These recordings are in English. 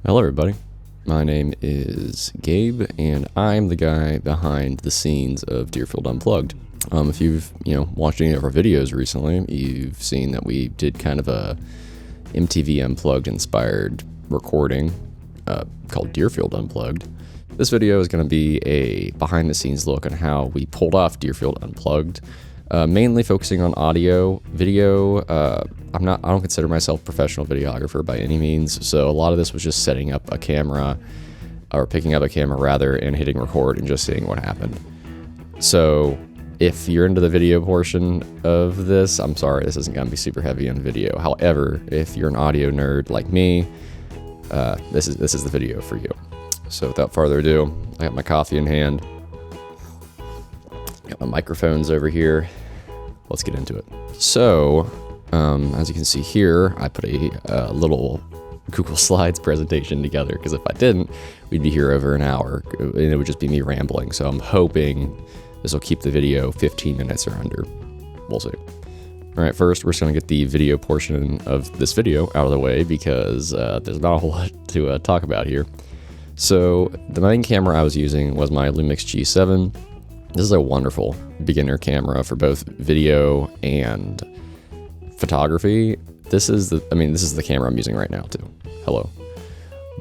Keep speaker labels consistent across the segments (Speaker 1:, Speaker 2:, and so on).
Speaker 1: Hello everybody, my name is Gabe and I'm the guy behind the scenes of Deerfield Unplugged. If you've watched any of our videos recently, you've seen that we did kind of a MTV Unplugged inspired recording called Deerfield Unplugged. This video is going to be a behind the scenes look on how we pulled off Deerfield Unplugged, mainly focusing on audio, video. I don't consider myself a professional videographer by any means, so a lot of this was just setting up a camera, or picking up a camera rather, and hitting record and just seeing what happened. So if you're into the video portion of this, I'm sorry, this isn't going to be super heavy on video. However, if you're an audio nerd like me, this is the video for you. So without further ado, I got my coffee in hand, got my microphones over here. Let's get into it. So, as you can see here, I put a little Google Slides presentation together, because if I didn't, we'd be here over an hour, and it would just be me rambling. So I'm hoping this will keep the video 15 minutes or under. We'll see. All right, first we're just going to get the video portion of this video out of the way, because there's not a whole lot to talk about here. So the main camera I was using was my Lumix G7. This is a wonderful beginner camera for both video and photography. This is the camera I'm using right now too. Hello.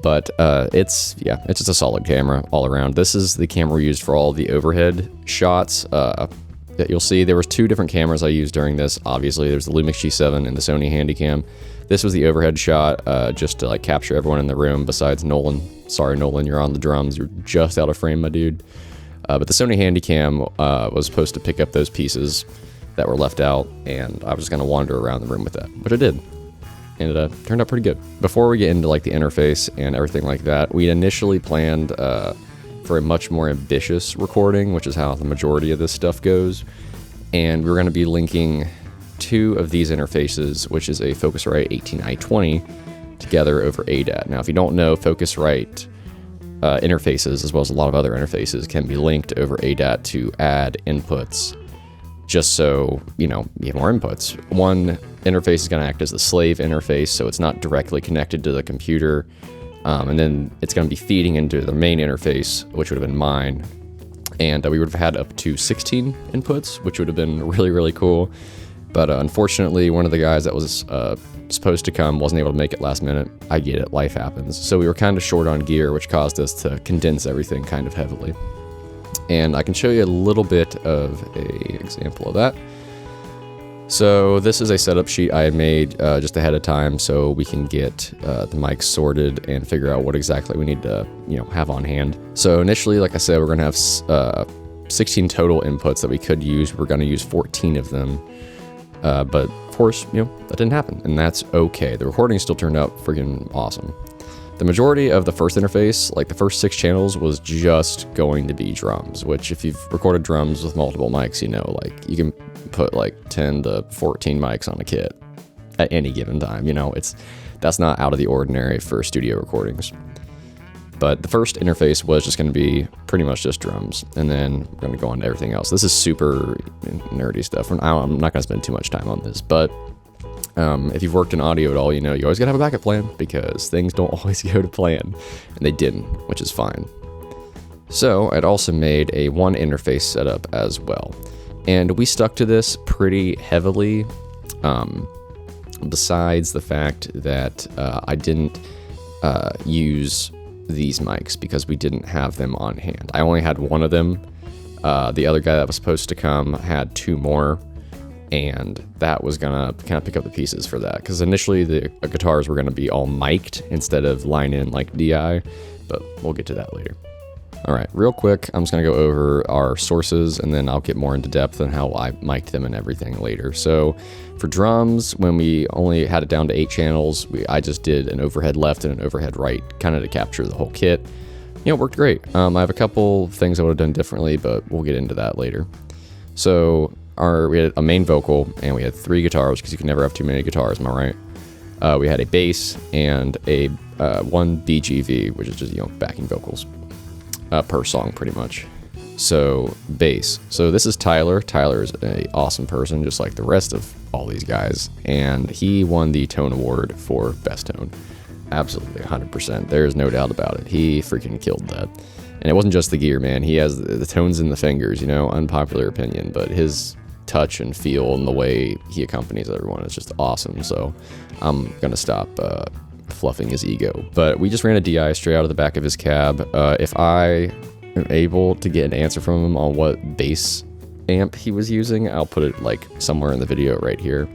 Speaker 1: But it's just a solid camera all around. This is the camera we used for all the overhead shots. You'll see there was two different cameras I used during this. Obviously, there's the Lumix G7 and the Sony Handycam. This was the overhead shot, just to capture everyone in the room besides Nolan. Sorry, Nolan, you're on the drums. You're just out of frame, my dude. But the Sony Handycam was supposed to pick up those pieces that were left out, and I was just going to wander around the room with that, which I did. And it turned out pretty good. Before we get into the interface and everything like that, we initially planned for a much more ambitious recording, which is how the majority of this stuff goes. And we're going to be linking two of these interfaces, which is a Focusrite 18i20, together over ADAT. Now, if you don't know, Focusrite interfaces, as well as a lot of other interfaces, can be linked over ADAT to add inputs, just so you have more inputs. One interface is going to act as the slave interface, so it's not directly connected to the computer, and then it's going to be feeding into the main interface, which would have been mine, and we would have had up to 16 inputs, which would have been really, really cool. But unfortunately, one of the guys that was supposed to come wasn't able to make it last minute. I get it, life happens. So we were kind of short on gear, which caused us to condense everything kind of heavily. And I can show you a little bit of an example of that. So this is a setup sheet I had made just ahead of time, so we can get the mics sorted and figure out what exactly we need to have on hand. So initially, like I said, we're going to have 16 total inputs that we could use. We're going to use 14 of them. But of course, that didn't happen, and that's okay. The recording still turned out freaking awesome. The majority of the first interface, the first 6 channels, was just going to be drums, which if you've recorded drums with multiple mics, you can put 10 to 14 mics on a kit at any given time. That's not out of the ordinary for studio recordings. But the first interface was just going to be pretty much just drums, and then we're going to go on to everything else. This is super nerdy stuff. I'm not going to spend too much time on this, but if you've worked in audio at all, you always got to have a backup plan, because things don't always go to plan, and they didn't, which is fine. So I'd also made a one interface setup as well, and we stuck to this pretty heavily, besides the fact that I didn't use these mics because we didn't have them on hand. I only had one of them. The other guy that was supposed to come had 2 more, and that was gonna kind of pick up the pieces for that, because initially the guitars were gonna be all mic'd instead of line in like DI, but we'll get to that later. All right, real quick, I'm just gonna go over our sources, and then I'll get more into depth on how I mic'd them and everything later. So for drums, when we only had it down to 8 channels, I just did an overhead left and an overhead right, kind of to capture the whole kit. It worked great. I have a couple things I would have done differently, but we'll get into that later. So we had a main vocal, and we had 3 guitars, because you can never have too many guitars, am I right? We had a bass and a one BGV, which is just backing vocals per song, pretty much. So bass. So this is Tyler. Tyler is an awesome person, just like the rest of all these guys, and he won the Tone Award for Best Tone. absolutely 100%. There's no doubt about it. He freaking killed that. And it wasn't just the gear, man. He has the tones in the fingers, you know, unpopular opinion, but his touch and feel and the way he accompanies everyone is just awesome. So I'm gonna stop fluffing his ego. But we just ran a DI straight out of the back of his cab. If I am able to get an answer from him on what bass amp he was using, I'll put it like somewhere in the video right here.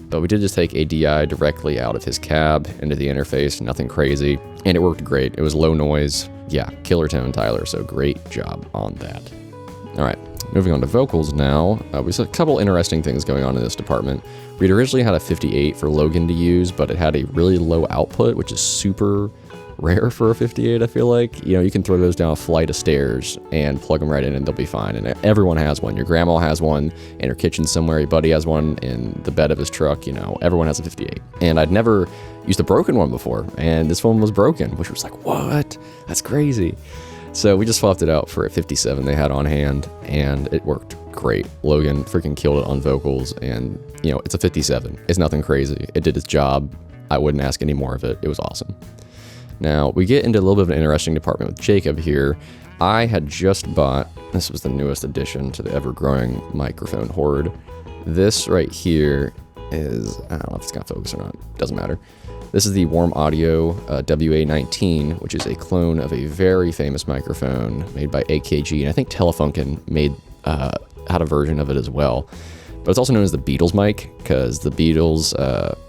Speaker 1: But we did just take a DI directly out of his cab into the interface, nothing crazy, and it worked great. It was low noise. Yeah, killer tone, Tyler, so great job on that. All right, moving on to vocals now. We saw a couple interesting things going on in this department. We'd originally had a 58 for Logan to use, but it had a really low output, which is super rare for a 58, I feel like. You know, you can throw those down a flight of stairs and plug them right in and they'll be fine. And everyone has one. Your grandma has one in her kitchen somewhere. Your buddy has one in the bed of his truck. You know, everyone has a 58. And I'd never used a broken one before. And this one was broken, which was like, what? That's crazy. So we just swapped it out for a 57 they had on hand, and it worked great. Logan freaking killed it on vocals, and, you know, it's a 57. It's nothing crazy. It did its job. I wouldn't ask any more of it. It was awesome. Now, we get into a little bit of an interesting department with Jacob here. I had just bought, this was the newest addition to the ever-growing microphone horde. This right here is, I don't know if it's going to focus or not. Doesn't matter. This is the Warm Audio WA19, which is a clone of a very famous microphone made by AKG, and I think Telefunken had a version of it as well. But it's also known as the Beatles mic, because the Beatles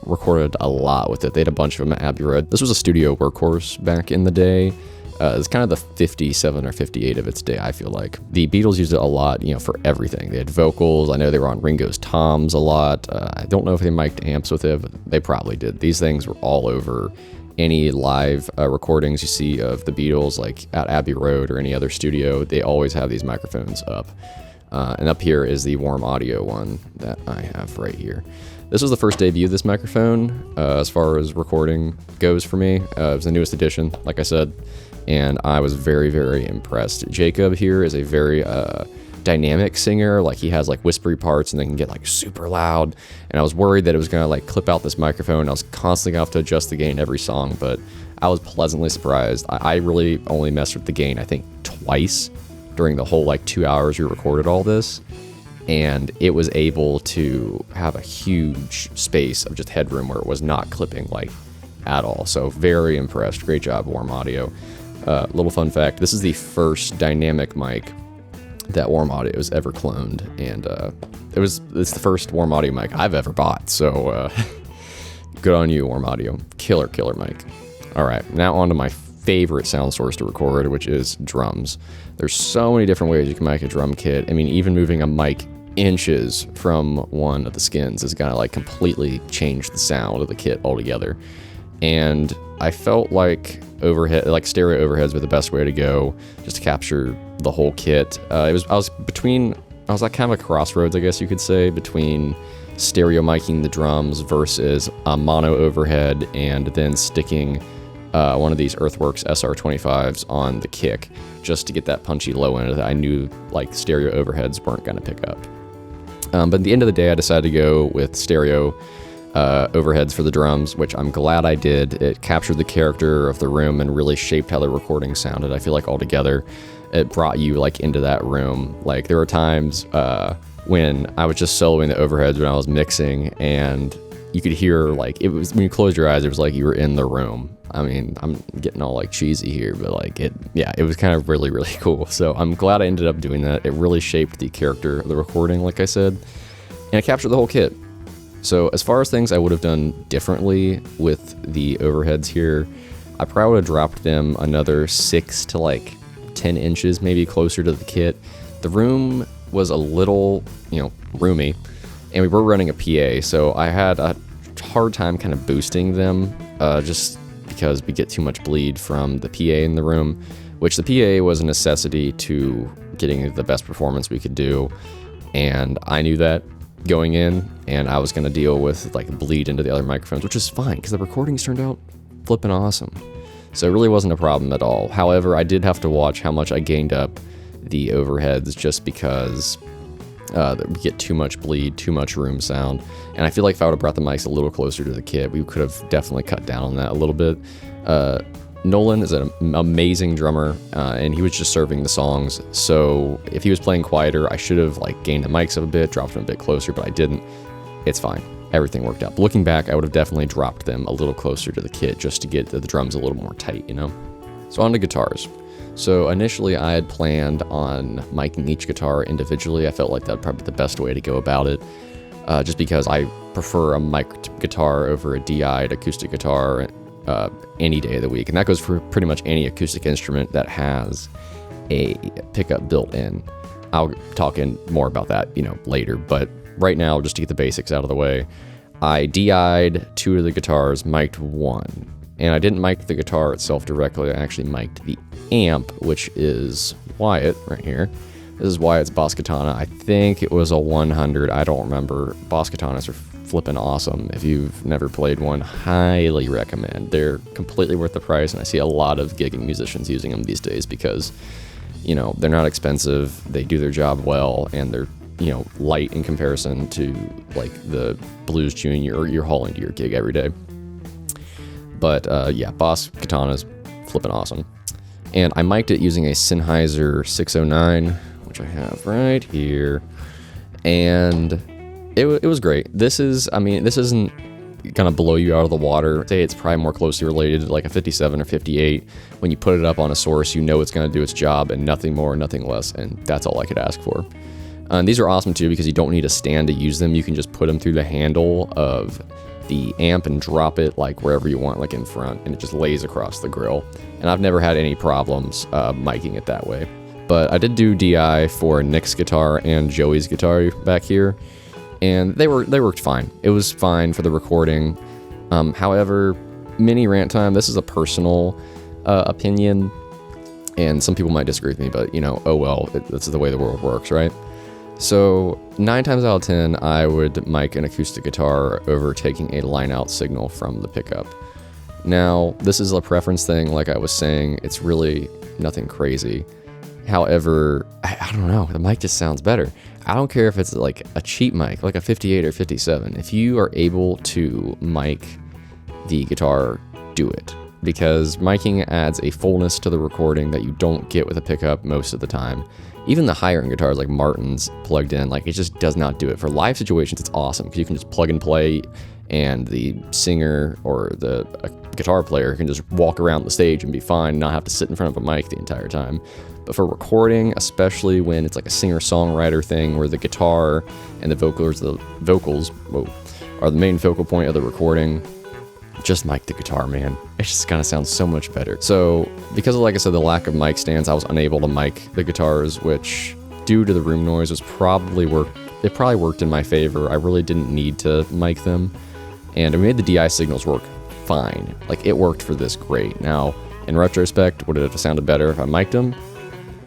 Speaker 1: recorded a lot with it. They had a bunch of them at Abbey Road. This was a studio workhorse back in the day. It's kind of the 57 or 58 of its day, I feel like. The Beatles used it a lot, you know, for everything. They had vocals. I know they were on Ringo's Toms a lot. I don't know if they mic'd amps with it, but they probably did. These things were all over any live recordings you see of the Beatles, like at Abbey Road or any other studio. They always have these microphones up. And up here is the Warm Audio one that I have right here. This was the first debut of this microphone as far as recording goes for me. It was the newest edition, like I said, and I was very, very impressed. Jacob here is a very dynamic singer. Like, he has like whispery parts and they can get like super loud. And I was worried that it was gonna like clip out this microphone. I was constantly gonna have to adjust the gain every song, but I was pleasantly surprised. I really only messed with the gain, I think, twice during the whole like 2 hours we recorded all this, and it was able to have a huge space of just headroom where it was not clipping like at all. So very impressed. Great job, Warm Audio. Little fun fact, this is the first dynamic mic that Warm Audio has ever cloned, and it's the first Warm Audio mic I've ever bought, so good on you, Warm Audio. Killer mic. All right, now on to my favorite sound source to record, which is drums. There's so many different ways you can mic a drum kit. I mean, even moving a mic inches from one of the skins is gonna like completely change the sound of the kit altogether. And I felt like stereo overheads were the best way to go, just to capture the whole kit. I was like kind of a crossroads, I guess you could say, between stereo miking the drums versus a mono overhead and then sticking one of these Earthworks SR25s on the kick just to get that punchy low end that I knew like stereo overheads weren't going to pick up. But at the end of the day, I decided to go with stereo overheads for the drums, which I'm glad I did. It captured the character of the room and really shaped how the recording sounded. I feel like altogether it brought you like into that room. Like, there were times when I was just soloing the overheads when I was mixing, and you could hear, like, it was when you closed your eyes, it was like you were in the room. I mean, I'm getting all like cheesy here, but like it was kind of really, really cool. So I'm glad I ended up doing that. It really shaped the character of the recording, like I said, and it captured the whole kit. So as far as things I would have done differently with the overheads here, I probably would have dropped them another 6 to like 10 inches, maybe closer to the kit. The room was a little, roomy, and we were running a PA, so I had a hard time kind of boosting them, just because we get too much bleed from the PA in the room, which the PA was a necessity to getting the best performance we could do, and I knew that going in, and I was going to deal with like bleed into the other microphones, which is fine because the recordings turned out flipping awesome. So it really wasn't a problem at all. However, I did have to watch how much I gained up the overheads, just because that we get too much bleed, too much room sound. And I feel like if I would have brought the mics a little closer to the kit, we could have definitely cut down on that a little bit. Nolan is an amazing drummer, and he was just serving the songs. So if he was playing quieter, I should have like gained the mics up a bit, dropped them a bit closer, but I didn't. It's fine. Everything worked out. But looking back, I would have definitely dropped them a little closer to the kit just to get the drums a little more tight, you know? So on to guitars. So initially I had planned on miking each guitar individually. I felt like that would probably be the best way to go about it, just because I prefer a mic'd guitar over a DI'd acoustic guitar any day of the week. And that goes for pretty much any acoustic instrument that has a pickup built in. I'll talk in more about that, you know, later, but right now, just to get the basics out of the way, I DI'd 2 of the guitars, mic'd 1. And I didn't mic the guitar itself directly, I actually mic'd the amp, which is Wyatt right here. This is Wyatt's Boss Katana. I think it was a 100, I don't remember. Boss Katanas are flipping awesome. If you've never played one, highly recommend. They're completely worth the price, and I see a lot of gigging musicians using them these days because, you know, they're not expensive, they do their job well, and they're, you know, light in comparison to like the Blues Junior you're hauling to your gig every day. But yeah, Boss Katana's flipping awesome. And I mic'd it using a Sennheiser 609, which I have right here. And it was great. This isn't gonna blow you out of the water. I'd say it's probably more closely related to like a 57 or 58. When you put it up on a source, you know it's gonna do its job and nothing more, nothing less. And that's all I could ask for. And these are awesome too because you don't need a stand to use them. You can just put them through the handle of the amp and drop it like wherever you want, like in front, and it just lays across the grill. And I've never had any problems miking it that way. But I did do DI for Nick's guitar and Joey's guitar back here, and they worked fine. It was fine for the recording. However, mini rant time. This is a personal opinion, and some people might disagree with me, but you know, oh well, this is the way the world works, right? So 9 times out of 10, I would mic an acoustic guitar over taking a line-out signal from the pickup. Now, this is a preference thing, like I was saying, it's really nothing crazy. However, I don't know, the mic just sounds better. I don't care if it's like a cheap mic, like a 58 or 57. If you are able to mic the guitar, do it. Because miking adds a fullness to the recording that you don't get with a pickup most of the time. Even the higher end guitars like Martin's plugged in, like it just does not do it. For live situations, it's awesome because you can just plug and play, and the singer or the guitar player can just walk around the stage and be fine, not have to sit in front of a mic the entire time. But for recording, especially when it's like a singer-songwriter thing where the guitar and the vocals are the main focal point of the recording, just mic the guitar, man. It just kind of sounds so much better. So because of, like I said, the lack of mic stands, I was unable to mic the guitars, which due to the room noise was probably worked in my favor. I really didn't need to mic them, and it made the DI signals work fine. Like it worked for this great. Now, in retrospect, would it have sounded better if I mic'd them?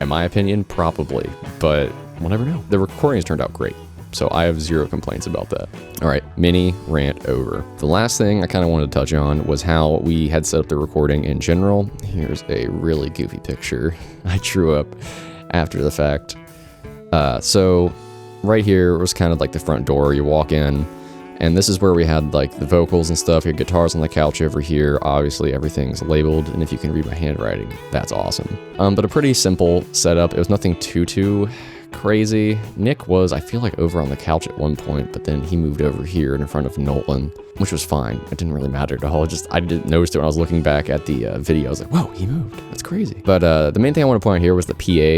Speaker 1: In my opinion, probably, but we'll never know. The recordings turned out great, so I have zero complaints about that. All right, mini rant over. The last thing I kind of wanted to touch on was how we had set up the recording in general. Here's a really goofy picture I drew up after the fact. So right here was kind of like the front door. You walk in, and this is where we had like the vocals and stuff. Your guitar's on the couch over here. Obviously everything's labeled, and if you can read my handwriting, that's awesome. But a pretty simple setup. It was nothing too crazy. Nick was, I feel like, over on the couch at one point, but then he moved over here in front of Nolan, which was fine. It didn't really matter at all. I didn't notice it when I was looking back at the video. I was like, whoa, he moved. That's crazy. But the main thing I want to point out here was the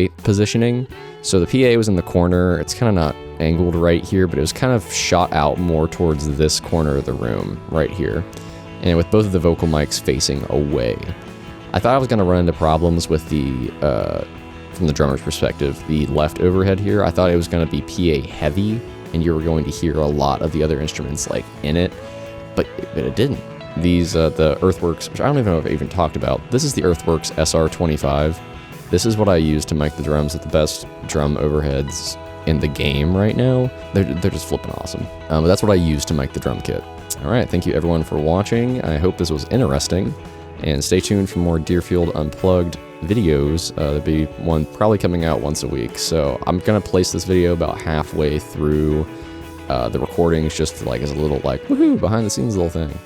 Speaker 1: PA positioning. So the PA was in the corner. It's kind of not angled right here, but it was kind of shot out more towards this corner of the room right here, and with both of the vocal mics facing away. I thought I was going to run into problems with the from the drummer's perspective, the left overhead here. I thought it was going to be PA heavy, and you were going to hear a lot of the other instruments like in it, but it didn't. These the Earthworks, which I don't even know if I even talked about. This is the Earthworks SR25. This is what I use to mic the drums at the best drum overheads in the game right now. They're just flipping awesome. But that's what I use to mic the drum kit. All right, thank you everyone for watching. I hope this was interesting, and stay tuned for more Deerfield Unplugged videos. There'll be one probably coming out once a week. So I'm gonna place this video about halfway through the recordings, just like as a little like woohoo behind the scenes little thing.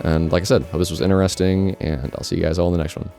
Speaker 1: And like I said, hope this was interesting, and I'll see you guys all in the next one.